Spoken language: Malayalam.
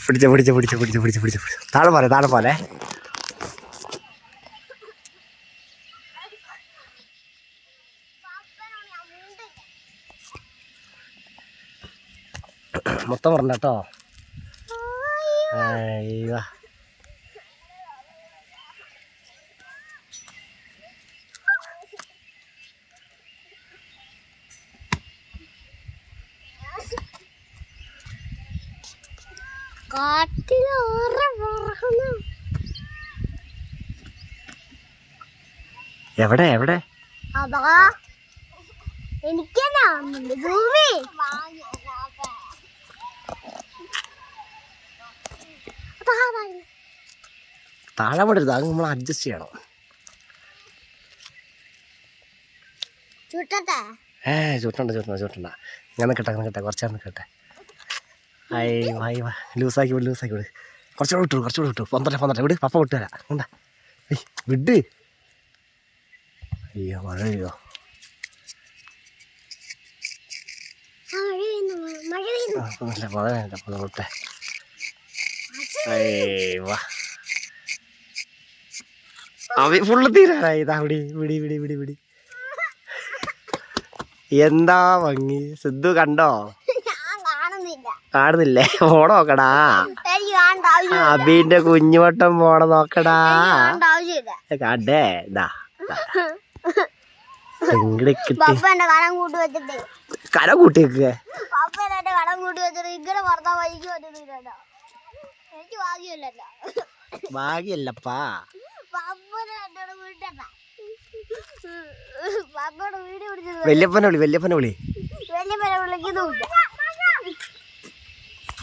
പിടിച്ച താഴെ പോലെ മൊത്തം പറഞ്ഞ കേട്ടോ. അയ്യോ എവിടെ എവിടെ താഴെ വിടരുത്, അത് നമ്മൾ അഡ്ജസ്റ്റ് ചെയ്യണം. ചൂട്ടണ്ട ഞാൻ നിൽക്കട്ടെ കുറച്ചാൽ നിൽക്കട്ടെ. അയ്യോ ലൂസാക്കി വിട് കുറച്ചുകൂടെ വിട്ടു പന്ത്രണ്ട് വിട്, പപ്പ വിട്ട് തരാം. എന്താ വിട്. അയ്യോ മഴ പെയ്യോ? മഴ വേണ്ട വിട്ടെ. ഫുള്ള് തീരാറായി. ഇതാ വിടി. എന്താ ഭംഗി. സിദ്ധു കണ്ടോ? കാണുന്നില്ലേ? ഫോൺ നോക്കടാ. അബീന്റെ കുഞ്ഞുവട്ടം ഫോൺ നോക്കടാ. കണ്ടേ ഇതാ കര കൂട്ടി വെക്കുക. ഭാഗ്യല്ലപ്പാ. വല്യപ്പനെ വിളി.